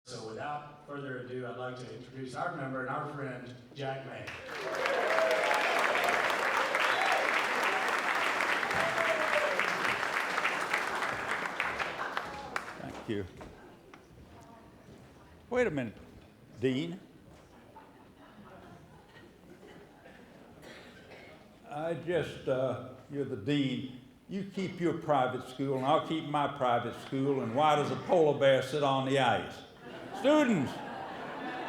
So without further ado, I'd like to introduce our member and our friend, Jack May. Thank you. Wait a minute, Dean. You're the dean. You keep your private school, and I'll keep my private school, and why does a polar bear sit on the ice? Students,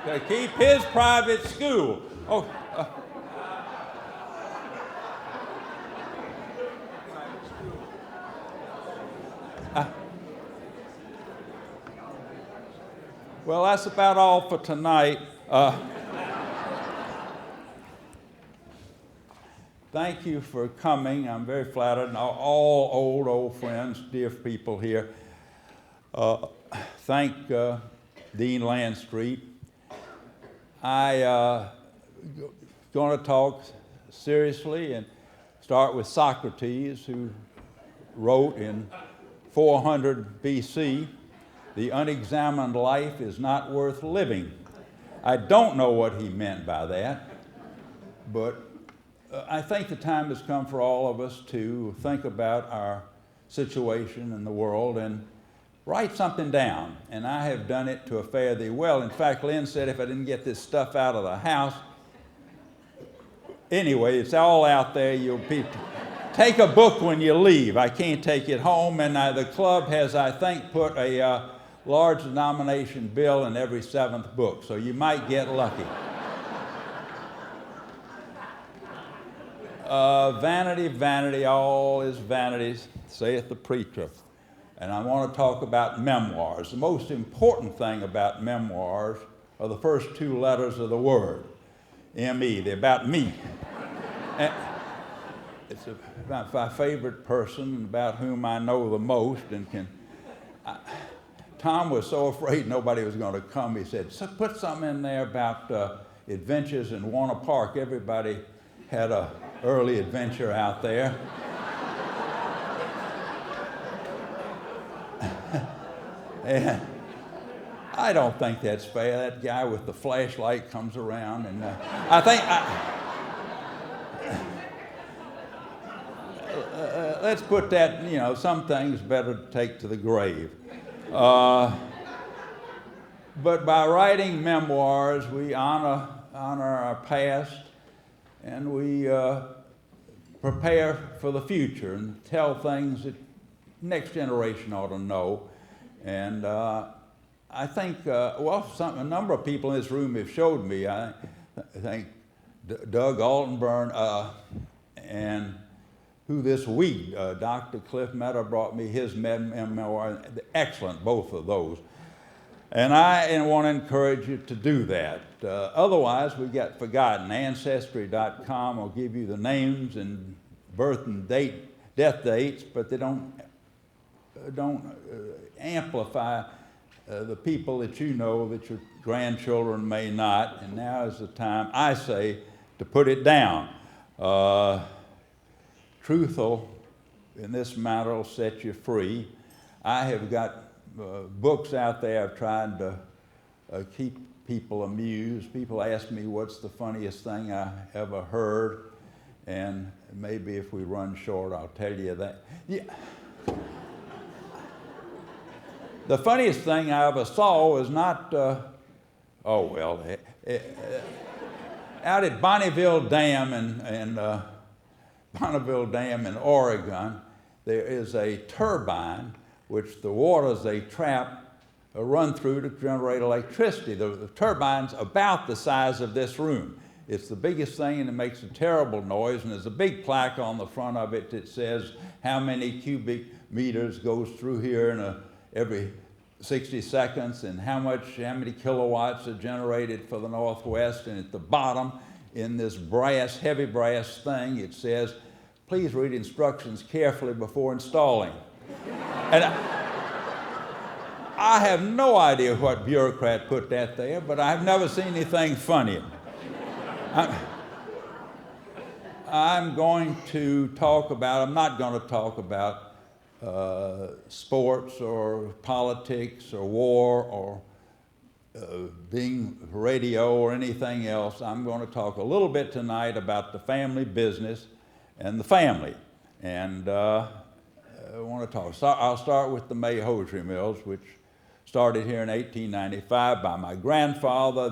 to keep his private school. Well, that's about all for tonight. Thank you for coming. I'm very flattered. And all old friends, dear people here. Thank Dean Landstreet. I'm going to talk seriously and start with Socrates, who wrote in 400 BC, "The unexamined life is not worth living." I don't know what he meant by that, but I think the time has come for all of us to think about our situation in the world and write something down. And I have done it to a fare thee well. In fact, Lynn said if I didn't get this stuff out of the house, anyway, it's all out there. Take a book when you leave. I can't take it home. And the club has, I think, put a large denomination bill in every 7th book, so you might get lucky. Vanity, vanity, all is vanity, saith the preacher. And I want to talk about memoirs. The most important thing about memoirs are the first 2 letters of the word, M-E. They're about me. It's about my favorite person, about whom I know the most, and Tom was so afraid nobody was going to come. He said, so put something in there about adventures in Warner Park. Everybody had an early adventure out there. And I don't think that's fair. That guy with the flashlight comes around, and let's put that, some things better to take to the grave. But by writing memoirs, we honor our past, and we prepare for the future and tell things that next generation ought to know. And I think, a number of people in this room have showed me. I think Doug Altenburn and who this week, Dr. Cliff Meadow brought me his memoir. Excellent, both of those. And I want to encourage you to do that. Otherwise, we get forgotten. Ancestry.com will give you the names and birth and death dates, but they don't amplify the people that you know that your grandchildren may not. And now is the time, I say, to put it down. Truthful in this matter will set you free. I have got books out there. I've tried to keep people amused. People ask me what's the funniest thing I ever heard, and maybe if we run short, I'll tell you that. Yeah. The funniest thing I ever saw was not, out at Bonneville Dam Bonneville Dam in Oregon, there is a turbine which the waters they trap run through to generate electricity. The turbine's about the size of this room. It's the biggest thing, and it makes a terrible noise, and there's a big plaque on the front of it that says how many cubic meters goes through here every 60 seconds, and how many kilowatts are generated for the Northwest. And at the bottom, in this heavy brass thing, it says, please read instructions carefully before installing. And I have no idea what bureaucrat put that there, but I've never seen anything funnier. I'm not going to talk about sports or politics or war or being radio or anything else, I'm going to talk a little bit tonight about the family business and the family. And I want to talk. I'll start with the May hosiery mills, which started here in 1895 by my grandfather.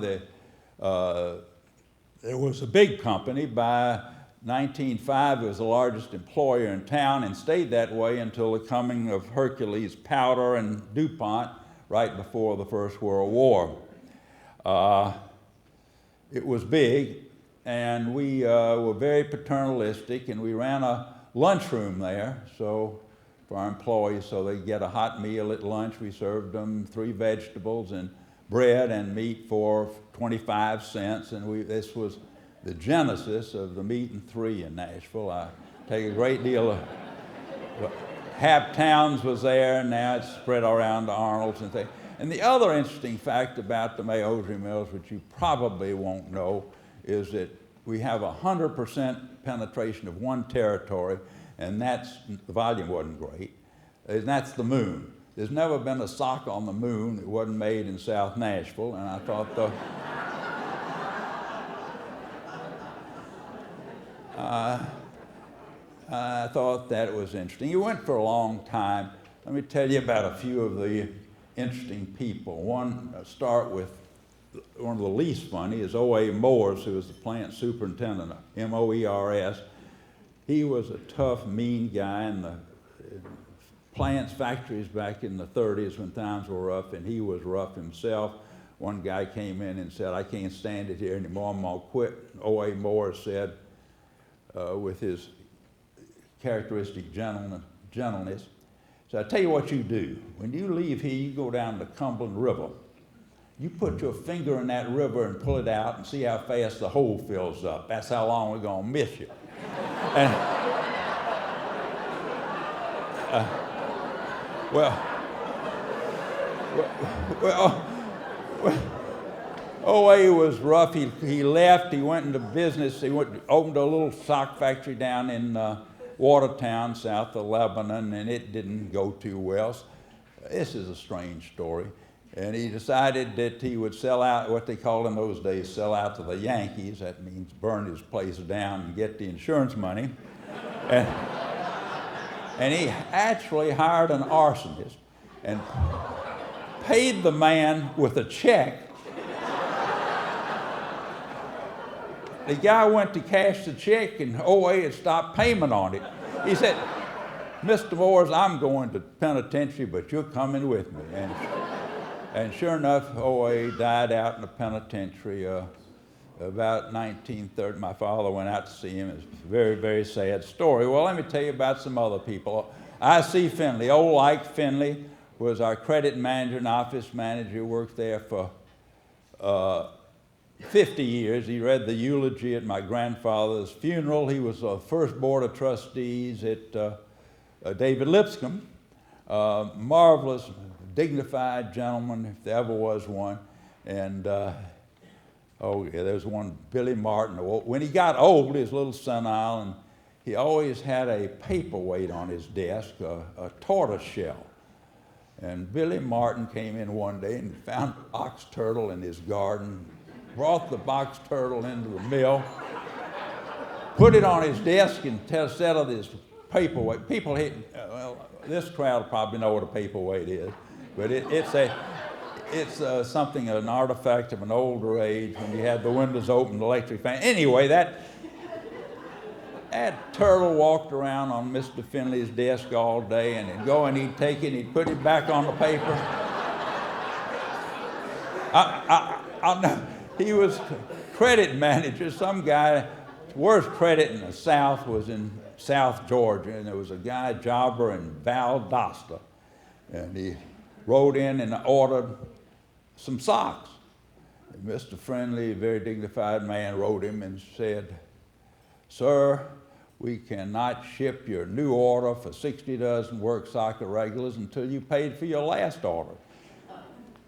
There was a big company. By 1905, it was the largest employer in town and stayed that way until the coming of Hercules Powder and DuPont right before the First World War. It was big, and we were very paternalistic, and we ran a lunchroom there, so for our employees, so they get a hot meal at lunch. We served them 3 vegetables and bread and meat for 25 cents, and this was the genesis of the meat and 3 in Nashville. I take a great deal of, Hap Towns was there, and now it's spread around to Arnold's and things. And the other interesting fact about the May hosiery mills, which you probably won't know, is that we have 100% penetration of one territory, and the volume wasn't great, and that's the moon. There's never been a sock on the moon that wasn't made in South Nashville, and I thought I thought that was interesting. It went for a long time. Let me tell you about a few of the interesting people. Start with one of the least funny is O.A. Moores, who was the plant superintendent, M-O-E-R-S. He was a tough, mean guy in the plants, factories back in the 30s when times were rough, and he was rough himself. One guy came in and said, "I can't stand it here anymore, I'm gonna quit." O.A. Moore said, with his characteristic gentleness, so I tell you what you do. When you leave here, you go down the Cumberland River. You put your finger in that river and pull it out and see how fast the hole fills up. That's how long we're gonna miss you. And, O.A. was rough. He left. He went into business. He opened a little sock factory down in Watertown, south of Lebanon, and it didn't go too well. This is a strange story. And he decided that he would sell out, what they called in those days, sell out to the Yankees. That means burn his place down and get the insurance money. And he actually hired an arsonist and paid the man with a check. The guy went to cash the check, and O.A. had stopped payment on it. He said, "Mr. Moores, I'm going to penitentiary, but you're coming with me." And sure enough, O.A. died out in the penitentiary about 1930. My father went out to see him. It's a very, very sad story. Well, let me tell you about some other people. I.C. Finley, old Ike Finley, was our credit manager and office manager, worked there for 50 years. He read the eulogy at my grandfather's funeral. He was the first board of trustees at David Lipscomb. Marvelous, dignified gentleman, if there ever was one. And there's one, Billy Martin. When he got old, he was a little senile, and he always had a paperweight on his desk, a tortoise shell. And Billy Martin came in one day and found a box turtle in his garden, brought the box turtle into the mill, put it on his desk, and set of his paperweight. People hate, this crowd will probably know what a paperweight is, but it's something, an artifact of an older age when you had the windows open, the electric fan. Anyway, that turtle walked around on Mr. Finley's desk all day, and he'd go and he'd take it and he'd put it back on the paper. He was credit manager. Some guy, worst credit in the South was in South Georgia, and there was a guy, jobber in Valdosta, and he wrote in and ordered some socks. And Mr. Friendly, a very dignified man, wrote him and said, "Sir, we cannot ship your new order for 60 dozen work sock irregulars until you paid for your last order."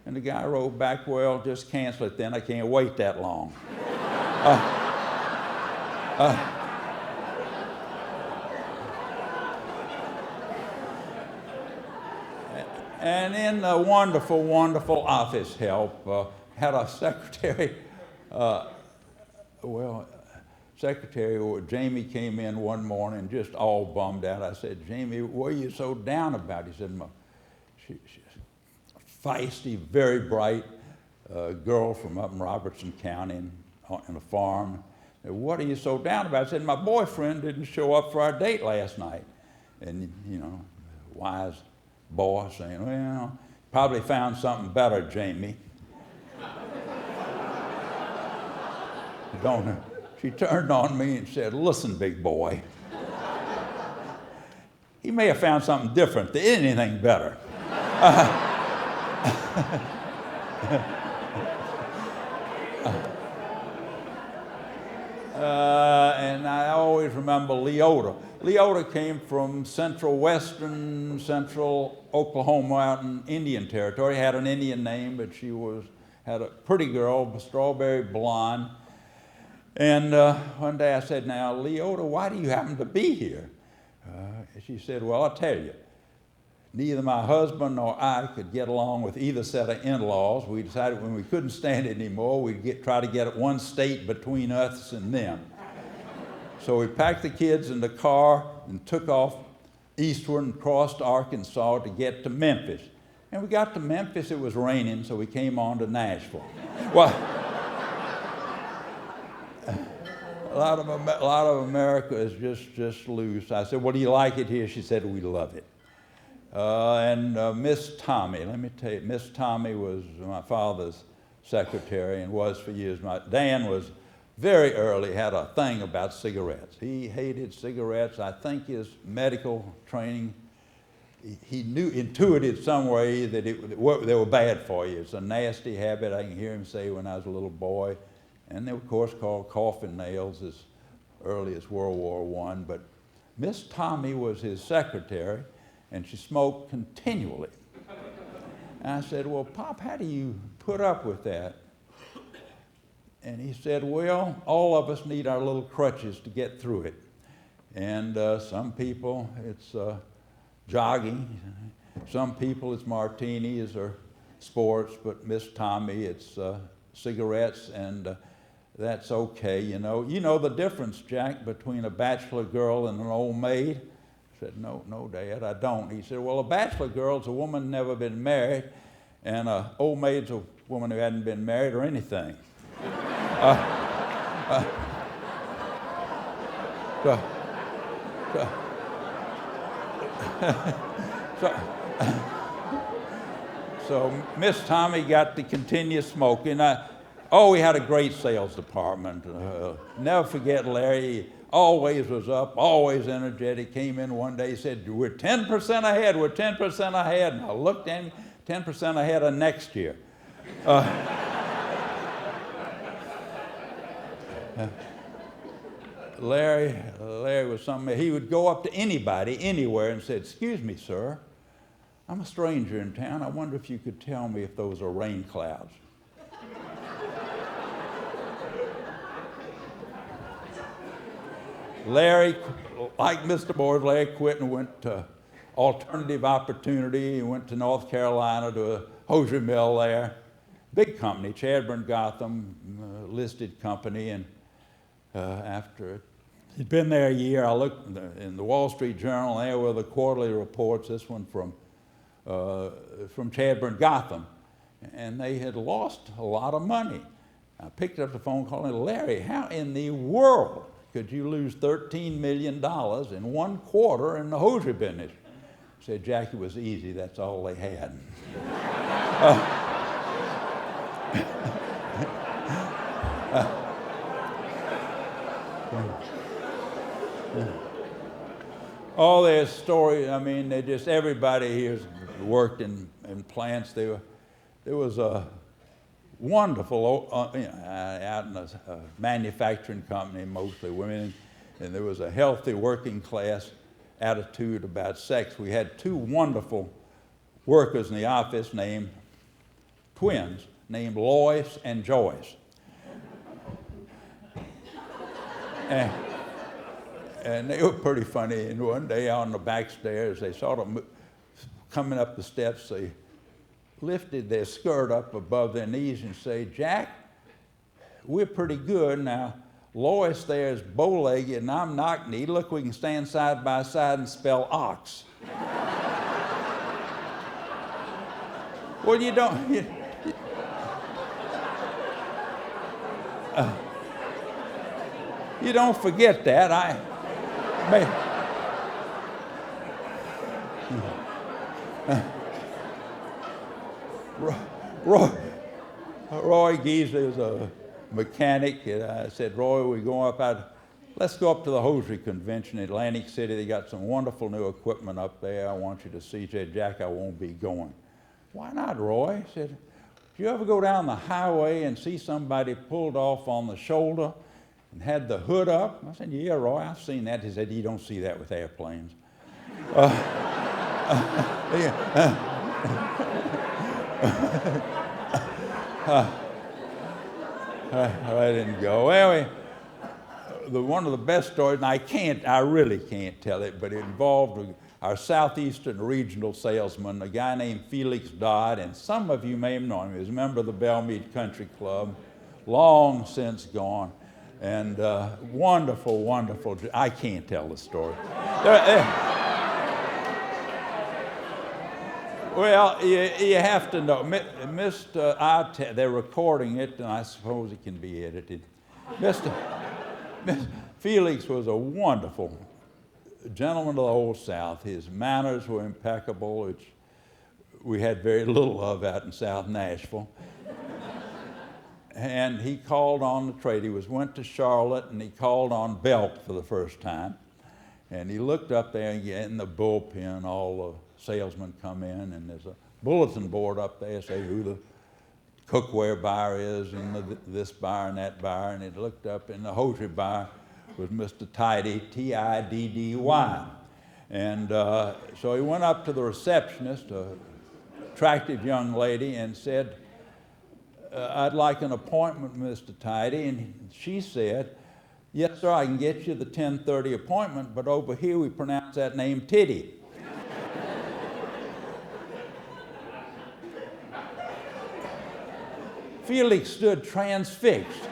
And the guy wrote back, "Well, just cancel it then. I can't wait that long." And in wonderful, wonderful office help, had a secretary, Secretary Jamie came in one morning just all bummed out. I said, Jamie, what are you so down about? He said, she's feisty, very bright girl from up in Robertson County in a farm. What are you so down about? I said, my boyfriend didn't show up for our date last night. And, you know, wise boy saying, well, probably found something better, Jamie. Don't. She turned on me and said, listen, big boy. He may have found something different, there isn't anything better. And I always remember Leota. Leota came from central Oklahoma out in Indian Territory. Had an Indian name, but she had a pretty girl, strawberry blonde. And one day I said, now, Leota, why do you happen to be here? She said, well, I'll tell you. Neither my husband nor I could get along with either set of in-laws. We decided when we couldn't stand it anymore, we'd try to get one state between us and them. So we packed the kids in the car and took off eastward and crossed Arkansas to get to Memphis. And we got to Memphis, it was raining, so we came on to Nashville. Well, a lot of America is just loose. I said, well, do you like it here? She said, we love it. And Miss Tommy, let me tell you, Miss Tommy was my father's secretary and was for years. Dan was very early, had a thing about cigarettes. He hated cigarettes. I think his medical training, he intuited some way that they were bad for you. It's a nasty habit, I can hear him say when I was a little boy. And they were, of course, called coffin nails as early as World War I. But Miss Tommy was his secretary, and she smoked continually. And I said, well, Pop, how do you put up with that? And he said, well, all of us need our little crutches to get through it. And some people, it's jogging. Some people, it's martinis or sports. But Miss Tommy, it's cigarettes, and that's okay, you know. You know the difference, Jack, between a bachelor girl and an old maid? I said, no, Dad, I don't. He said, well, a bachelor girl's a woman never been married, and an old maid's a woman who hadn't been married or anything. So Miss Tommy got to continue smoking. We had a great sales department. Never forget Larry. Always was up, always energetic. Came in one day, said, we're 10% ahead, we're 10% ahead. And I looked at him, 10% ahead of next year. Larry was something, he would go up to anybody, anywhere, and say, excuse me, sir, I'm a stranger in town. I wonder if you could tell me if those are rain clouds. Larry, like Mr. Boyd, Larry quit and went to Alternative Opportunity. He went to North Carolina to a hosiery mill there. Big company, Chadbourne Gotham, listed company. And after he'd been there a year, I looked in the Wall Street Journal, there were the quarterly reports, this one from Chadbourne Gotham. And they had lost a lot of money. I picked up the phone call and Larry, how in the world could you lose $13 million in 1 quarter in the hosiery business? I said, Jack, it was easy. That's all they had. All their stories, I mean, everybody here's worked in plants. There was a wonderful, out in a manufacturing company, mostly women, and there was a healthy working class attitude about sex. We had 2 wonderful workers in the office twins, named Lois and Joyce. And they were pretty funny. And one day on the back stairs, they saw them coming up the steps. lifted their skirt up above their knees and say, "Jack, we're pretty good. Now, Lois there is bow-legged and I'm knock-kneed. Look, we can stand side by side and spell ox." Well, you don't... You don't forget that. Roy Geesley was a mechanic, and I said, "Roy, we're going let's go up to the hosiery convention in Atlantic City. They got some wonderful new equipment up there. I want you to see." He said, "Jack, I won't be going." "Why not, Roy?" He said, "Do you ever go down the highway and see somebody pulled off on the shoulder and had the hood up?" I said, "Yeah, Roy, I've seen that." He said, "You don't see that with airplanes." I didn't go. Anyway, one of the best stories, and I really can't tell it, but it involved our southeastern regional salesman, a guy named Felix Dodd, and some of you may have known him. He was a member of the Belle Meade Country Club, long since gone, and wonderful, wonderful. I can't tell the story. Well, you have to know. They're recording it, and I suppose it can be edited. Mr. Felix was a wonderful gentleman of the Old South. His manners were impeccable, which we had very little of out in South Nashville. And he called on the trade. Went to Charlotte, and he called on Belk for the first time. And he looked up there in the bullpen, all the salesmen come in, and there's a bulletin board up there say who the cookware buyer is, and this buyer and that buyer. And he looked up, and the hosiery buyer was Mr. Tidy, Tiddy. And so he went up to the receptionist, an attractive young lady, and said, "I'd like an appointment, Mr. Tidy." And she said, "Yes, sir, I can get you the 10:30 appointment, but over here we pronounce that name Tiddy." Felix stood transfixed.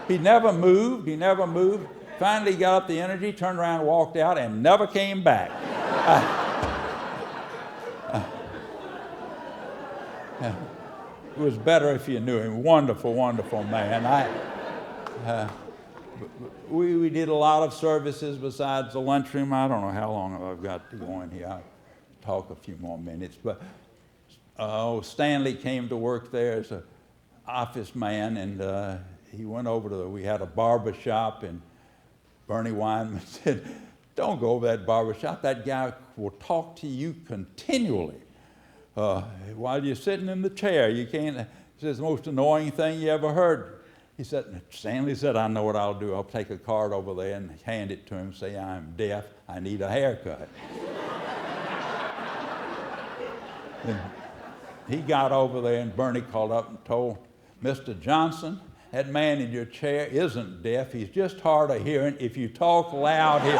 He never moved. Finally got up the energy, turned around, walked out, and never came back. It was better if you knew him. Wonderful, wonderful man. We did a lot of services besides the lunchroom. I don't know how long I've got to go in here. I'll talk a few more minutes. But Stanley came to work there as an office man, and he went over we had a barber shop, and Bernie Weinman said, "Don't go over that barber shop. That guy will talk to you continually while you're sitting in the chair. You can't." He says, "The most annoying thing you ever heard." Stanley said, "I know what I'll do. I'll take a card over there and hand it to him, say I'm deaf, I need a haircut." And he got over there, and Bernie called up and told Mr. Johnson, "That man in your chair isn't deaf. He's just hard of hearing. If you talk loud, he'll..."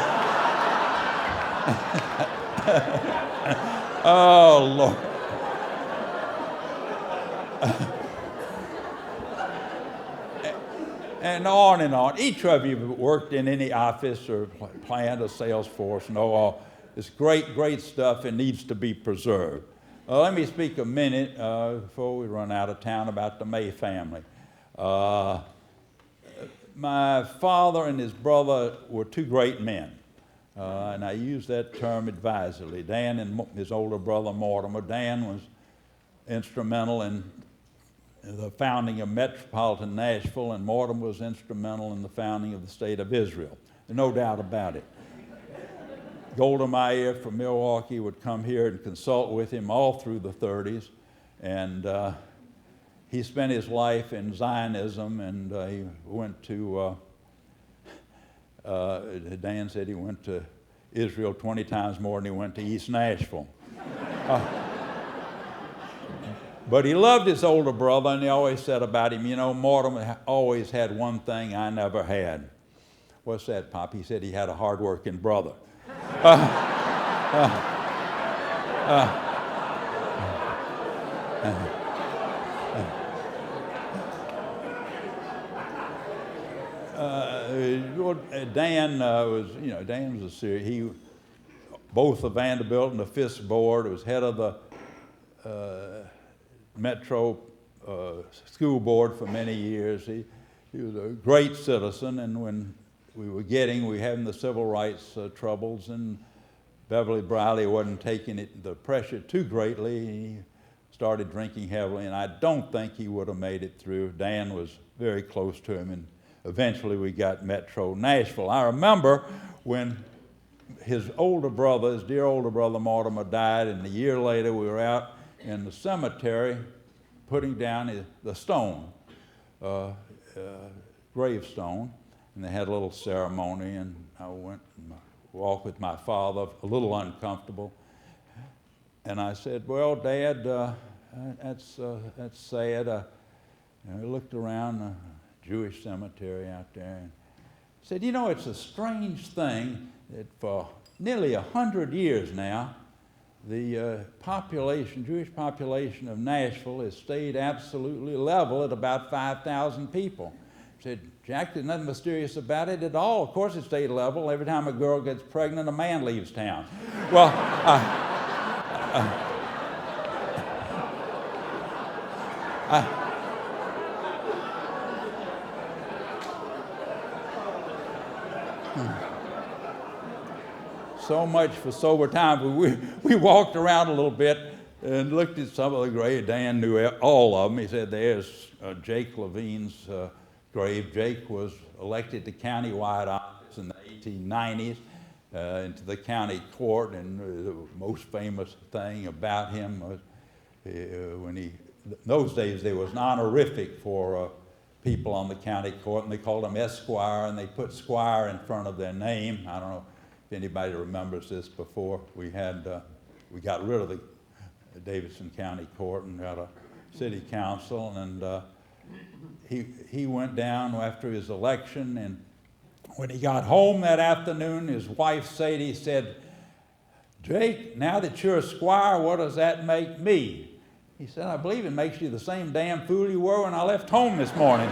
Oh, Lord. And on and on. Each of you have worked in any office or plant or sales force know all this great, great stuff. It needs to be preserved. Let me speak a minute before we run out of town about the May family. My father and his brother were two great men, and I use that term advisedly. Dan and his older brother Mortimer. Dan was instrumental in the founding of metropolitan Nashville, and Mortimer was instrumental in the founding of the state of Israel. There's no doubt about it. Golda Meir from Milwaukee would come here and consult with him all through the 30s, and he spent his life in Zionism, and he went to, Dan said he went to Israel 20 times more than he went to East Nashville. But he loved his older brother, and he always said about him, "You know, Mortimer always had one thing I never had." "What's that, Pop?" He said he had a hard-working brother. Dan Dan was a serious. He both the Vanderbilt and the Fisk Board, was head of the Metro School Board for many years. He was a great citizen, and when we were having the civil rights troubles, and Beverly Briley wasn't taking the pressure too greatly. He started drinking heavily, and I don't think he would have made it through. Dan was very close to him, and eventually we got Metro Nashville. I remember when his dear older brother Mortimer died, and a year later we were out in the cemetery putting down the stone, gravestone, and they had a little ceremony, and I went and walked with my father, a little uncomfortable, and I said, "Well, Dad, that's sad." I looked around the Jewish cemetery out there and said, "It's a strange thing that for nearly 100 years now, the Jewish population of Nashville has stayed absolutely level at about 5,000 people." I said, "Jack, there's nothing mysterious about it at all. Of course it stayed level. Every time a girl gets pregnant, a man leaves town." Well, so much for sober time. We walked around a little bit and looked at some of the graves. Dan knew all of them. He said, "There's Jake Levine's grave." Jake was elected to countywide office in the 1890s, into the county court, and the most famous thing about him was in those days there was an honorific for people on the county court, and they called them Esquire, and they put Squire in front of their name. I don't know if anybody remembers this. Before we got rid of the Davidson County Court and got a city council, and he went down after his election, and when he got home that afternoon, his wife Sadie said, "Jake, now that you're a squire, what does that make me?" He said, "I believe it makes you the same damn fool you were when I left home this morning."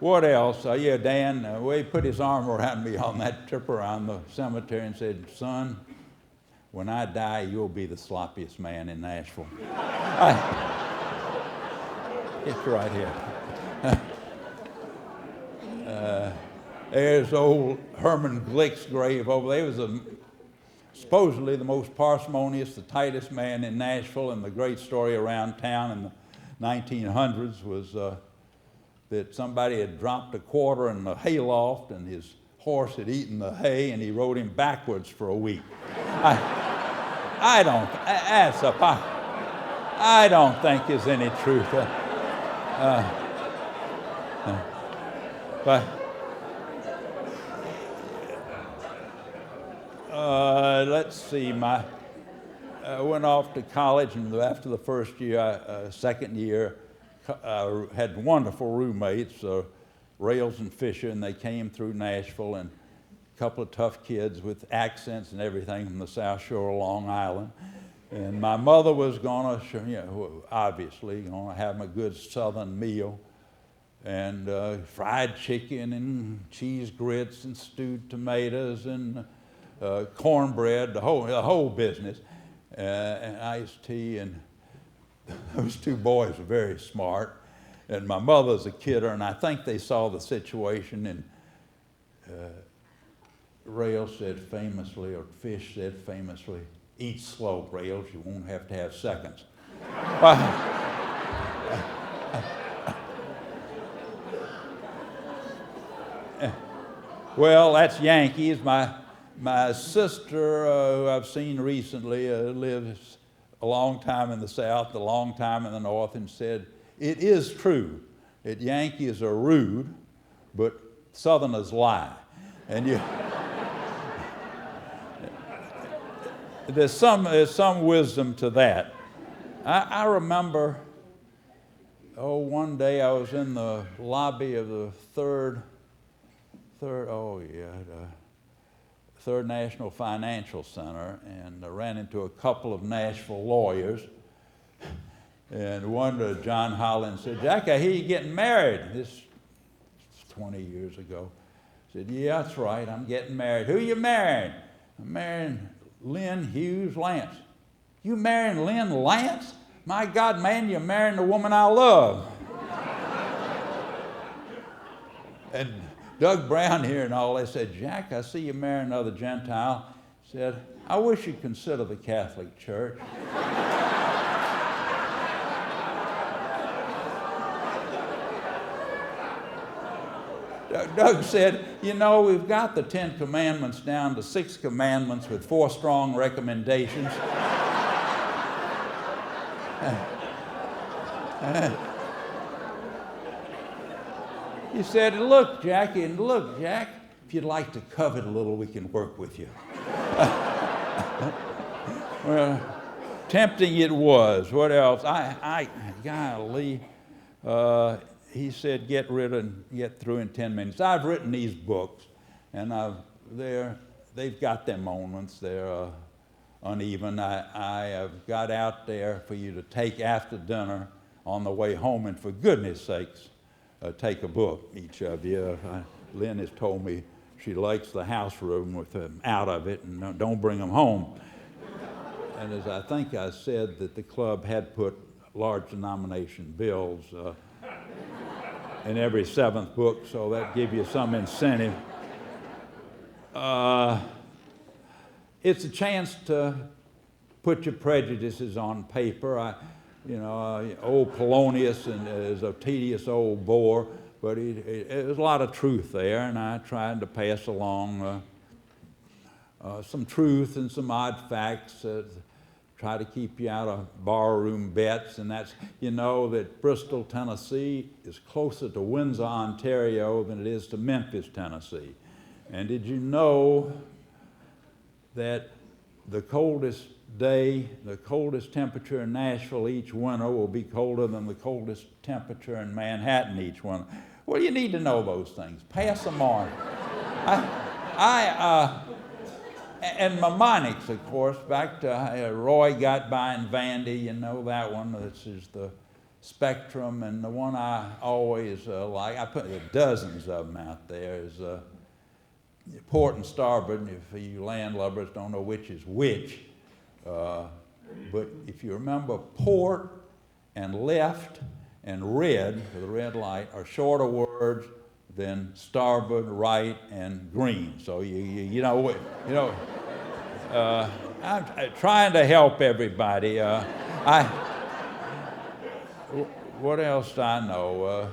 What else? Dan, he put his arm around me on that trip around the cemetery and said, "Son, when I die, you'll be the sloppiest man in Nashville." It's right here. There's old Herman Glick's grave over there. He was supposedly the most parsimonious, the tightest man in Nashville, and the great story around town in the 1900s was that somebody had dropped a quarter in the hayloft, and his horse had eaten the hay, and he rode him backwards for a week. I don't think there's any truth. But let's see. I went off to college, and after the first year, second year, I had wonderful roommates, Rails and Fisher, and they came through Nashville, and a couple of tough kids with accents and everything from the South Shore of Long Island. And my mother was obviously going to have a good Southern meal, and fried chicken and cheese grits and stewed tomatoes and cornbread, the whole business, and iced tea. And those two boys were very smart, and my mother's a kidder, and I think they saw the situation, and Rails said famously, or Fish said famously, "Eat slow, Rails, you won't have to have seconds." Well, that's Yankees. My sister, who I've seen recently, lives a long time in the South, a long time in the North, and said, "It is true that Yankees are rude, but Southerners lie." And there's some wisdom to that. I remember, one day I was in the lobby of the 3rd Third National Financial Center, and I ran into a couple of Nashville lawyers. And one, John Holland, said, "Jack, I hear you getting married." This is 20 years ago. I said, "Yeah, that's right, I'm getting married." "Who you marrying?" "I'm marrying Lynn Hughes Lance." "You marrying Lynn Lance? My God, man, you're marrying the woman I love." And Doug Brown here and all, they said, "Jack, I see you marrying another Gentile." He said, "I wish you'd consider the Catholic Church." Doug said, "You know, we've got the 10 Commandments down to 6 commandments with 4 strong recommendations." He said, look, Jack, if you'd like to covet a little, we can work with you." Well, tempting it was. What else? Golly. He said, get through in 10 minutes. I've written these books, and they've got their moments. They're uneven. I have got out there for you to take after dinner on the way home, and for goodness sakes, take a book, each of you. Lynn has told me she likes the house room with them out of it, and don't bring them home. And as I think I said, that the club had put large denomination bills in every 7th book, so that gives you some incentive. It's a chance to put your prejudices on paper. Old Polonius is a tedious old bore, but there's a lot of truth there, and I tried to pass along some truth and some odd facts, try to keep you out of barroom bets, and that's, that Bristol, Tennessee is closer to Windsor, Ontario than it is to Memphis, Tennessee. And did you know that the coldest day, the coldest temperature in Nashville each winter will be colder than the coldest temperature in Manhattan each winter? Well, you need to know those things. Pass them on. And mnemonics, of course, back to Roy got by in Vandy, you know that one. This is the Spectrum, and the one I always like, I put dozens of them out there, is port and starboard. If you landlubbers don't know which is which, but if you remember, port and left and red, the red light, are shorter words than starboard, right, and green. So I'm trying to help everybody. What else do I know?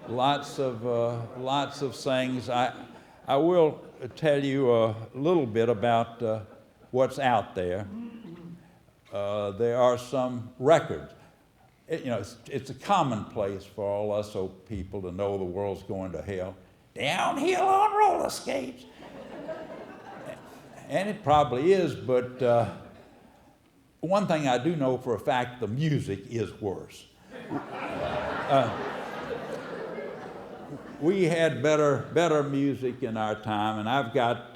Lots of things. I will tell you a little bit about what's out there. There are some records. It's a commonplace for all us old people to know the world's going to hell. Downhill on roller skates. And it probably is, but one thing I do know for a fact, the music is worse. We had better music in our time, and I've got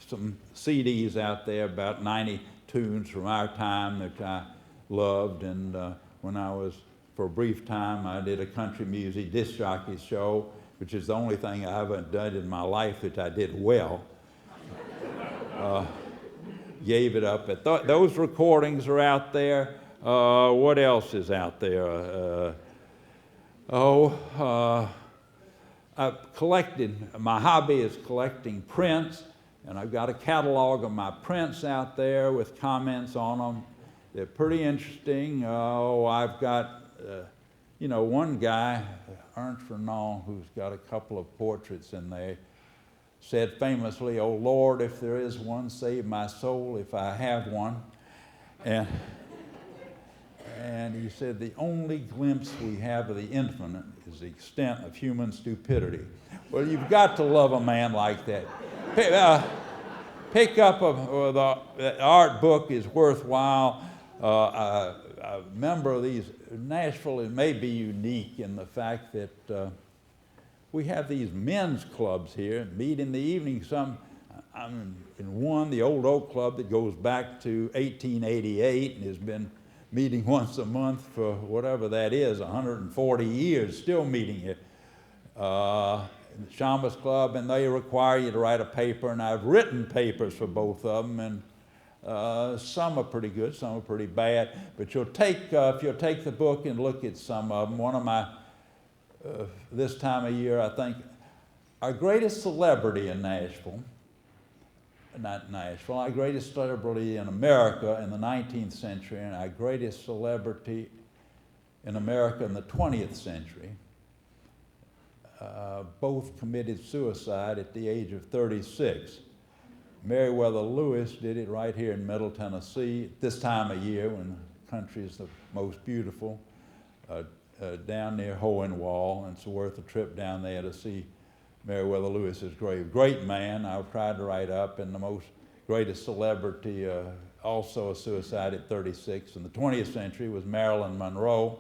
some CDs out there, about 90 tunes from our time that I loved, and when I was, for a brief time, I did a country music disc jockey show, which is the only thing I haven't done in my life that I did well. Gave it up. Those recordings are out there. What else is out there? I've collected, my hobby is collecting prints, and I've got a catalog of my prints out there with comments on them. They're pretty interesting. I've got, one guy, Ernst Renan, who's got a couple of portraits in there, said famously, "Oh Lord, if there is one, save my soul if I have one." And he said, the only glimpse we have of the infinite is the extent of human stupidity. Well, you've got to love a man like that. Pick up the art book is worthwhile. A member of these, Nashville may be unique in the fact that we have these men's clubs here, meet in the evening. I'm in one, the Old Oak Club, that goes back to 1888 and has been meeting once a month for whatever that is, 140 years, still meeting here. The Shamus Club, and they require you to write a paper, and I've written papers for both of them, and some are pretty good, some are pretty bad. But if you'll take the book and look at some of them, one of my, this time of year, I think, our greatest celebrity in Nashville, not Nashville, our greatest celebrity in America in the 19th century, and our greatest celebrity in America in the 20th century, both committed suicide at the age of 36. Meriwether Lewis did it right here in Middle Tennessee at this time of year when the country is the most beautiful, down near Hohenwald, and it's worth a trip down there to see Meriwether Lewis's grave. Great man, I tried to write up, and the most greatest celebrity, also a suicide at 36 in the 20th century, was Marilyn Monroe.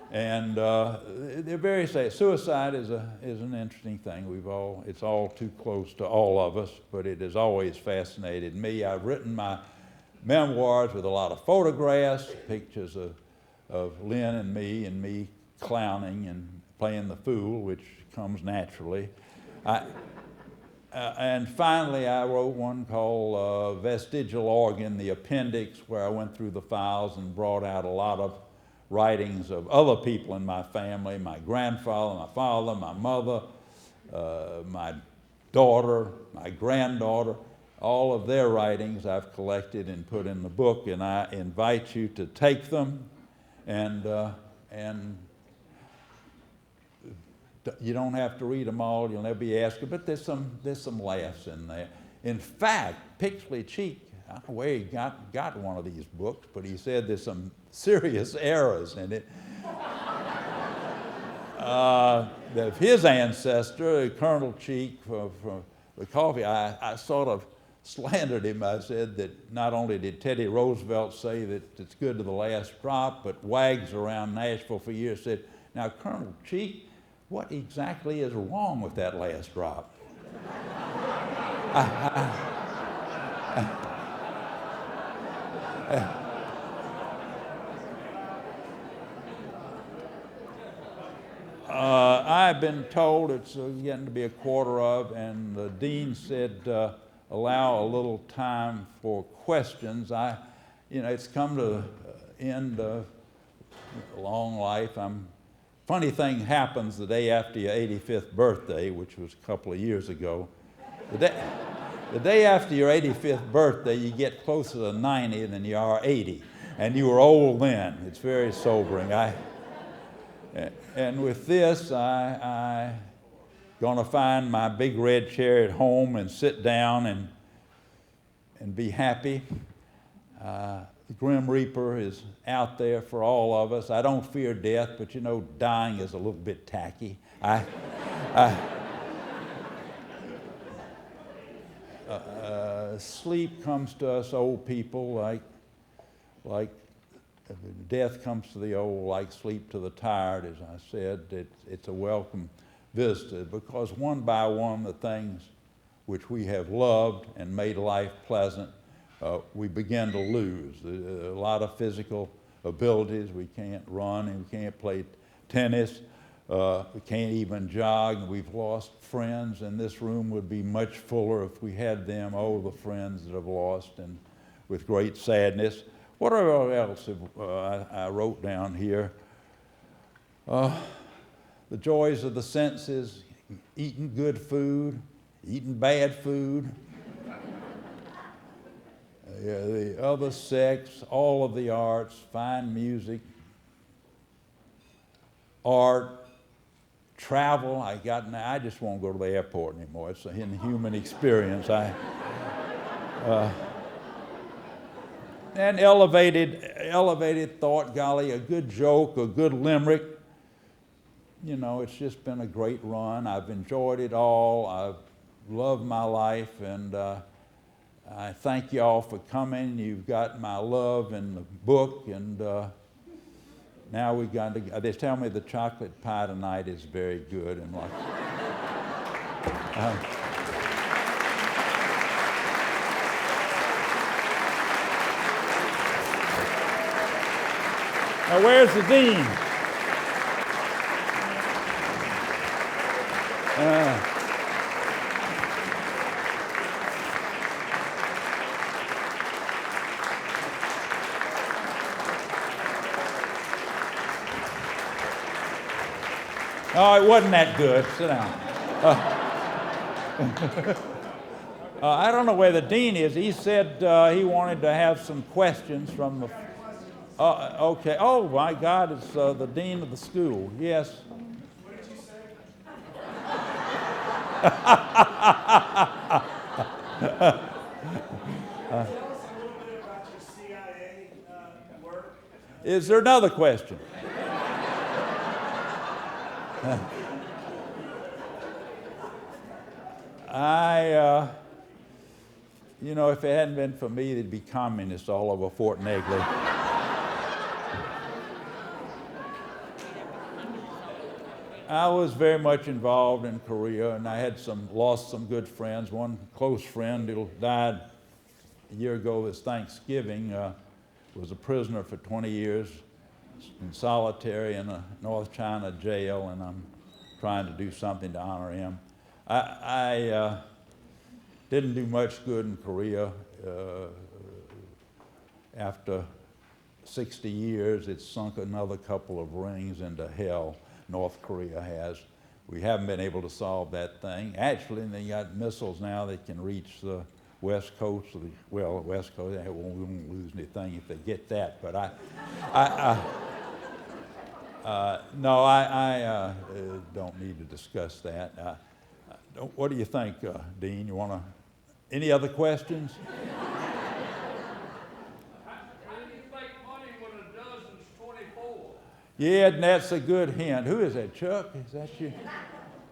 And they're very sad. Suicide is an interesting thing. It's all too close to all of us, but it has always fascinated me. I've written my memoirs with a lot of photographs, pictures of Lynn and me clowning and playing the fool, which comes naturally. And finally, I wrote one called Vestigial Organ, the Appendix, where I went through the files and brought out a lot of writings of other people in my family, my grandfather, my father, my mother, my daughter, my granddaughter. All of their writings I've collected and put in the book, and I invite you to take them, and you don't have to read them all. You'll never be asked, but there's some laughs in there. In fact, Pixley Cheek, I don't know where he got one of these books, but he said there's some serious errors in it. Of his ancestor, Colonel Cheek, for the coffee, I sort of slandered him. I said that not only did Teddy Roosevelt say that it's good to the last drop, but wags around Nashville for years said, now, Colonel Cheek, what exactly is wrong with that last drop? I've been told it's getting to be a quarter of, and the dean said allow a little time for questions. It's come to the end of a long life. Funny thing happens the day after your 85th birthday, which was a couple of years ago. The day after your 85th birthday, you get closer to 90 than you are 80. And you were old then. It's very sobering. And with this, I'm going to find my big red chair at home and sit down and be happy. The Grim Reaper is out there for all of us. I don't fear death, but you know, dying is a little bit tacky. Sleep comes to us old people like death comes to the old, like sleep to the tired, as I said. It's a welcome visitor, because one by one the things which we have loved and made life pleasant, we begin to lose. A lot of physical abilities. We can't run and we can't play tennis. We can't even jog. We've lost friends, and this room would be much fuller if we had them, all the friends that have lost, and with great sadness. Whatever else I wrote down here. The joys of the senses, eating good food, eating bad food, the other sex, all of the arts, fine music, art, travel. I just won't go to the airport anymore. It's an inhuman experience. And elevated thought, golly, a good joke, a good limerick. You know, it's just been a great run. I've enjoyed it all. I've loved my life, and I thank you all for coming. You've got my love in the book, and now we got to, they tell me the chocolate pie tonight is very good, and like, now where's the dean? Oh, it wasn't that good. Sit down. I don't know where the dean is. He said he wanted to have some questions from the. Okay. Oh my God! It's the dean of the school. Yes. What did you say? Tell us a little bit about your CIA work. Is there another question? You know, if it hadn't been for me, there'd be communists all over Fort Negley. I was very much involved in Korea, and I had lost some good friends. One close friend who died a year ago this Thanksgiving was a prisoner for 20 years in solitary in a North China jail, and I'm trying to do something to honor him. I didn't do much good in Korea. After 60 years, it's sunk another couple of rings into hell. North Korea has. We haven't been able to solve that thing. Actually, they got missiles now that can reach the west coast of the west coast. We won't lose anything if they get that. But no, I don't need to discuss that. What do you think, Dean? You want to? Any other questions? Yeah, and that's a good hint. Who is that, Chuck? Is that you?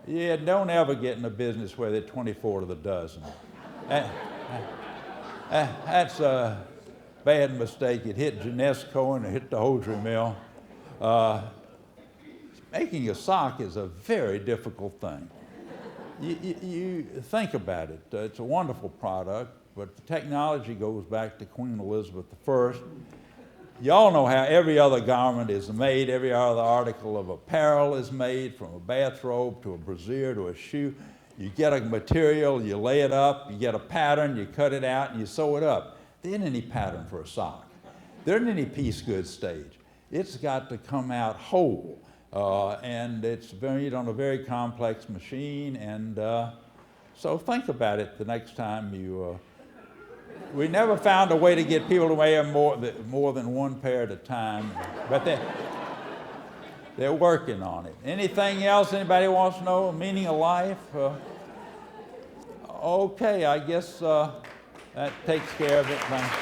Yeah, don't ever get in a business where they're 24 to the dozen. That's a bad mistake. It hit Genesco and it hit the hosiery mill. Making a sock is a very difficult thing. You think about it. It's a wonderful product, but the technology goes back to Queen Elizabeth I. Y'all know how every other garment is made, every other article of apparel is made, from a bathrobe to a brassiere to a shoe. You get a material, you lay it up, you get a pattern, you cut it out, and you sew it up. There isn't any pattern for a sock. There isn't any piece goods stage. It's got to come out whole. And it's made on a very complex machine, and so think about it the next time you. We never found a way to get people to wear more than one pair at a time, but they're working on it. Anything else anybody wants to know? Meaning of life? Okay, I guess that takes care of it. Thanks.